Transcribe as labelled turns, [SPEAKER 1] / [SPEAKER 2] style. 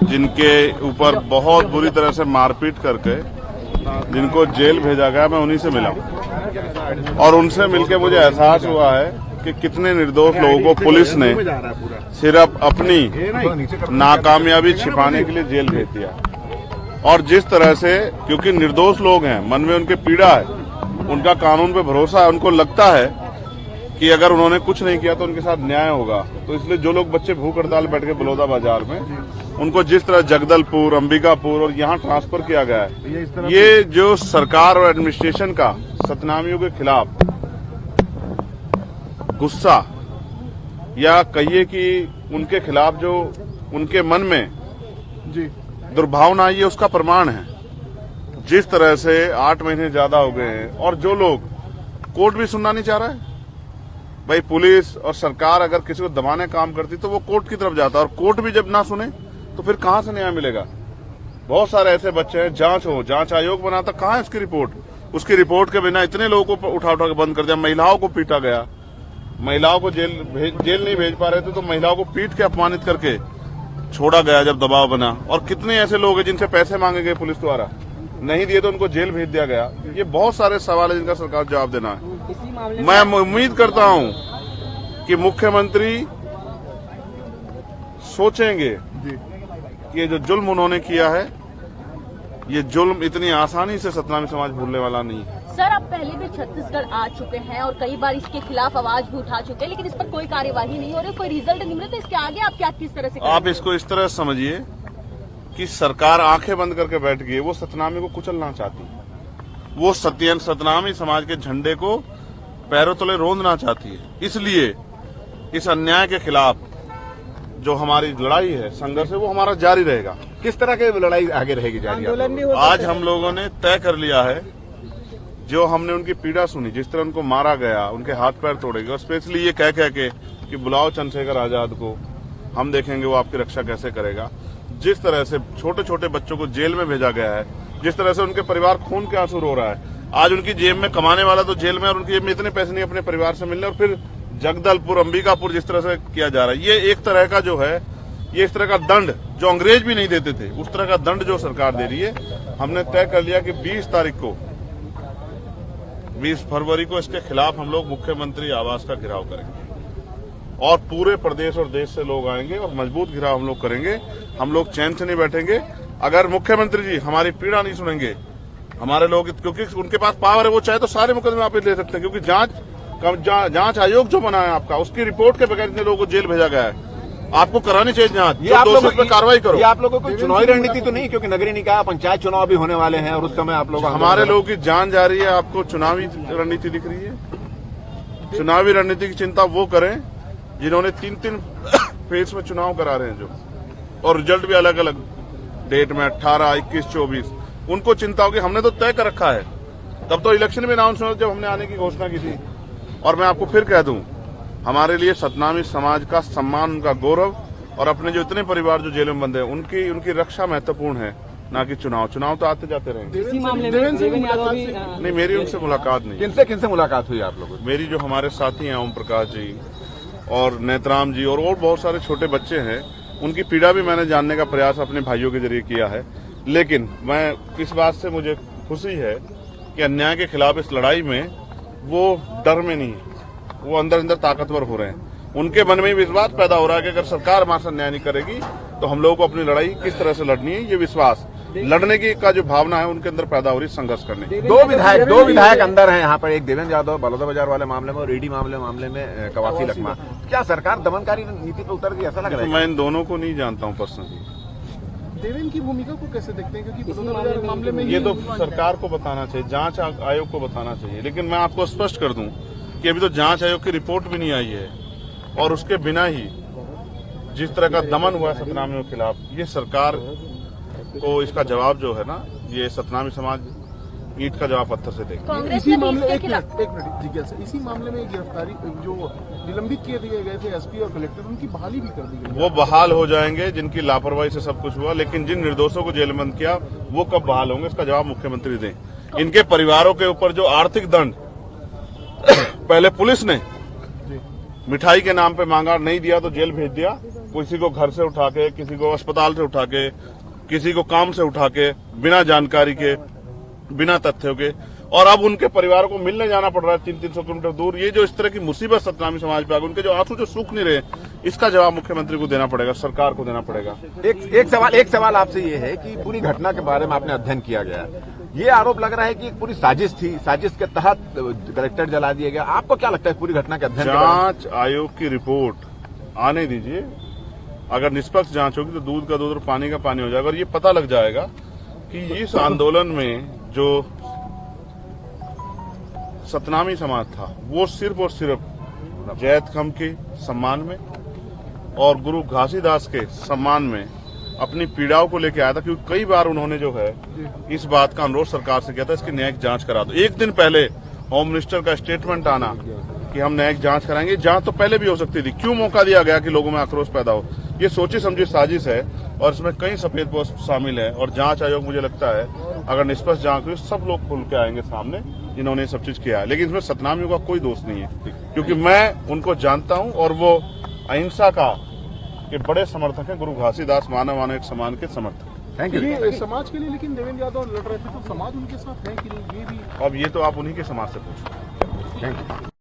[SPEAKER 1] जिनके ऊपर बहुत बुरी तरह से मारपीट करके जिनको जेल भेजा गया, मैं उन्हीं से मिला और उनसे मिलकर मुझे एहसास हुआ है कि कितने निर्दोष लोगों को पुलिस ने सिर्फ अपनी नाकामयाबी छिपाने के लिए जेल भेज दिया। और जिस तरह से, क्योंकि निर्दोष लोग हैं, मन में उनके पीड़ा है, उनका कानून पे भरोसा है, उनको लगता है कि अगर उन्होंने कुछ नहीं किया तो उनके साथ न्याय होगा। तो इसलिए जो लोग बच्चे भूख हड़ताल बैठ के बलौदा बाजार में, उनको जिस तरह जगदलपुर, अंबिकापुर और यहाँ ट्रांसफर किया गया है, ये जो सरकार और एडमिनिस्ट्रेशन का सतनामियों के खिलाफ गुस्सा या कहिए कि उनके खिलाफ जो उनके मन में दुर्भावना आई है, उसका प्रमाण है। जिस तरह से 8 महीने ज्यादा हो गए हैं और जो लोग, कोर्ट भी सुनना नहीं चाह रहा है। भाई पुलिस और सरकार अगर किसी को दबाने काम करती तो वो कोर्ट की तरफ जाता, और कोर्ट भी जब ना सुने तो फिर कहां से न्याय मिलेगा। बहुत सारे ऐसे बच्चे हैं, जांच आयोग बनाता, कहां है उसकी रिपोर्ट? उसकी रिपोर्ट के बिना इतने लोगों को उठा के बंद कर दिया। महिलाओं को पीटा गया, महिलाओं को जेल नहीं भेज पा रहे थे तो महिलाओं को पीट के अपमानित करके छोड़ा गया जब दबाव बना। और कितने ऐसे लोग हैं जिनसे पैसे मांगे गए पुलिस द्वारा, नहीं दिए तो उनको जेल भेज दिया गया। ये बहुत सारे सवाल है जिनका सरकार को जवाब देना है। मैं उम्मीद करता हूं कि मुख्यमंत्री सोचेंगे कि ये जो जुल्म उन्होंने किया है, ये जुल्म इतनी आसानी से सतनामी समाज भूलने वाला नहीं है।
[SPEAKER 2] सर, आप पहले भी छत्तीसगढ़ आ चुके हैं और कई बार इसके खिलाफ आवाज भी उठा चुके हैं, लेकिन इस पर कोई कार्यवाही नहीं हो रही, कोई रिजल्ट नहीं मिला। तो इसके आगे आप क्या किस तरह से करेंगे?
[SPEAKER 1] आप इसको इस तरह समझिए कि सरकार आंखें बंद करके बैठ गई, वो सतनामी को कुचलना चाहती है, वो सतनामी समाज के झंडे को पैरों तले रोंदना चाहती है। इसलिए इस अन्याय के खिलाफ जो हमारी लड़ाई है, संघर्ष है, वो हमारा जारी रहेगा।
[SPEAKER 3] किस तरह की लड़ाई आगे रहेगी जारी?
[SPEAKER 1] आज हम लोगों ने तय कर लिया है, जो हमने उनकी पीड़ा सुनी, जिस तरह उनको मारा गया, उनके हाथ पैर तोड़े गए, और स्पेशली ये कह के कि बुलाओ चंद्रशेखर आजाद को, हम देखेंगे वो आपकी रक्षा कैसे करेगा। जिस तरह से छोटे छोटे बच्चों को जेल में भेजा गया है, जिस तरह से उनके परिवार खून के आंसू रो रहा है, आज उनकी जेब में कमाने वाला तो जेल में, और उनकी जेब में इतने पैसे नहीं अपने परिवार से मिलने, और फिर जगदलपुर, अंबिकापुर जिस तरह से किया जा रहा है, ये एक तरह का जो है, ये इस तरह का दंड जो अंग्रेज भी नहीं देते थे, उस तरह का दंड जो सरकार दे रही है। हमने तय कर लिया कि 20 फरवरी को इसके खिलाफ हम लोग मुख्यमंत्री आवास का घेराव करेंगे, और पूरे प्रदेश और देश से लोग आएंगे और मजबूत घेराव हम लोग करेंगे। हम लोग चैन से नहीं बैठेंगे अगर मुख्यमंत्री जी हमारी पीड़ा नहीं सुनेंगे। हमारे लोग, क्योंकि उनके पास पावर है, वो चाहे तो सारे मुकदमे आप ले सकते हैं, क्योंकि जांच आयोग जो बना है आपका, उसकी रिपोर्ट के बगैर इतने लोगों को जेल भेजा गया है। आपको करानी चाहिए जांच, ये आप लोगों पर कार्रवाई करो।
[SPEAKER 3] ये आप लोगों को चुनावी रणनीति तो नहीं, क्योंकि नगरीय निकाय पंचायत चुनाव भी होने वाले हैं और उस समय आप लोग,
[SPEAKER 1] हमारे लोगों की जान जा रही है, आपको चुनावी रणनीति दिख रही है? चुनावी रणनीति की चिंता वो करें जिन्होंने 3 फेज में चुनाव करा रहे हैं जो, और रिजल्ट भी अलग अलग डेट में 18, 21, 24, उनको चिंता होगी। हमने तो तय कर रखा है, तब तो इलेक्शन में अनाउंस हुआ जब हमने आने की घोषणा की थी। और मैं आपको फिर कह दूं, हमारे लिए सतनामी समाज का सम्मान, उनका गौरव, और अपने जो इतने परिवार जो जेल में बंद है, उनकी रक्षा महत्वपूर्ण है, ना कि चुनाव तो आते जाते रहेंगे।
[SPEAKER 4] इसी मामले में
[SPEAKER 1] नहीं, मेरी उनसे मुलाकात नहीं।
[SPEAKER 3] किनसे मुलाकात हुई आप लोगों की?
[SPEAKER 1] मेरी जो हमारे साथी हैं, ओम प्रकाश जी और नेतराम जी और बहुत सारे छोटे बच्चे हैं, उनकी पीड़ा भी मैंने जानने का प्रयास अपने भाइयों के जरिए किया है। लेकिन मैं इस बात से मुझे खुशी है कि अन्याय के खिलाफ इस लड़ाई में वो डर में नहीं, वो अंदर अंदर ताकतवर हो रहे हैं। उनके मन में विश्वास पैदा हो रहा है कि अगर सरकार हमारे साथ न्याय नहीं करेगी तो हम लोगों को अपनी लड़ाई किस तरह से लड़नी है, ये विश्वास लड़ने की का जो भावना है उनके अंदर पैदा हो रही, संघर्ष करने की।
[SPEAKER 3] दो विधायक अंदर हैं यहाँ पर, एक देवेंद्र यादव बलौदा बाजार वाले मामले में और ईडी मामले में कवासी लखमा। क्या सरकार दमनकारी नीति पर उतर गई, ऐसा लग रहा है?
[SPEAKER 1] मैं इन दोनों को नहीं जानता हूँ पर्सनली।
[SPEAKER 4] देवेंद्र की भूमिका को कैसे देखते हैं, क्योंकि बलौदा बाजार मामले में
[SPEAKER 1] ये तो सरकार को बताना चाहिए, जांच आयोग को बताना चाहिए। लेकिन मैं आपको स्पष्ट कर दूं कि अभी तो जांच आयोग की रिपोर्ट भी नहीं आई है, और उसके बिना ही जिस तरह का दमन हुआ है सतनामियों के खिलाफ, ये सरकार को इसका जवाब जो है ना, ये सतनामी समाज ईंट का जवाब पत्थर से देगा।
[SPEAKER 4] इसी मामले एक मिनट जिज्ञासा, इसी मामले में गिरफ्तारी जो निलंबित किए दिए गए थे एसपी और कलेक्टर, उनकी बहाली भी कर दी गई।
[SPEAKER 1] वो बहाल हो जाएंगे जिनकी लापरवाही से सब कुछ हुआ, लेकिन जिन निर्दोषों को जेल बंद किया वो कब बहाल होंगे, इसका जवाब मुख्यमंत्री दें। इनके परिवारों के ऊपर जो आर्थिक दंड पहले पुलिस ने मिठाई के नाम पे मांगा, नहीं दिया तो जेल भेज दिया, किसी को घर से उठा के, किसी को अस्पताल से उठा के, किसी को काम से उठा के, बिना जानकारी के, बिना तथ्यों के, और अब उनके परिवार को मिलने जाना पड़ रहा है 300-300 किलोमीटर दूर। ये जो इस तरह की मुसीबत सतनामी समाज पे आ गई, उनके जो आंसू जो सूख नहीं रहे, इसका जवाब मुख्यमंत्री को देना पड़ेगा, सरकार को देना पड़ेगा।
[SPEAKER 3] एक सवाल आपसे ये है कि पूरी घटना के बारे में आपने अध्ययन किया गया, ये आरोप लग रहा है कि एक पूरी साजिश थी, साजिश के तहत कलेक्टर जला दिया गया। आपको क्या लगता है पूरी घटना के अध्ययन के बारे में?
[SPEAKER 1] जांच आयोग की रिपोर्ट आने दीजिए, अगर निष्पक्ष जांच होगी तो दूध का दूध और पानी का पानी हो जाएगा, और ये पता लग जाएगा कि इस आंदोलन में जो सतनामी समाज था वो सिर्फ और सिर्फ जैत खम के सम्मान में और गुरु घासीदास के सम्मान में अपनी पीड़ाओं को लेकर आया था, क्योंकि कई बार उन्होंने जो है इस बात का अनुरोध सरकार से किया था, इसकी न्यायिक जांच करा दो। एक दिन पहले होम मिनिस्टर का स्टेटमेंट आना कि हम न्यायिक जांच कराएंगे, जांच तो पहले भी हो सकती थी, क्यों मौका दिया गया कि लोगों में आक्रोश पैदा हो? ये सोची समझी साजिश है और इसमें कई सफेद पोस्ट शामिल है, और जांच आयोग मुझे लगता है अगर निष्पक्ष जांच हुई सब लोग खुल के आएंगे सामने जिन्होंने ये सब चीज किया है। लेकिन इसमें सतनामियों का कोई दोष नहीं है, क्योंकि मैं उनको जानता हूं और वो अहिंसा का के बड़े समर्थक हैं, गुरु घासीदास मानव एक समान के समर्थक।
[SPEAKER 3] Thank you.
[SPEAKER 4] ये समाज के लिए लेकिन देवेंद्र यादव लड़ रहे थे, तो समाज उनके साथ है कि नहीं, ये भी
[SPEAKER 1] अब ये तो आप उन्हीं के समाज से पूछो।
[SPEAKER 3] Thank you.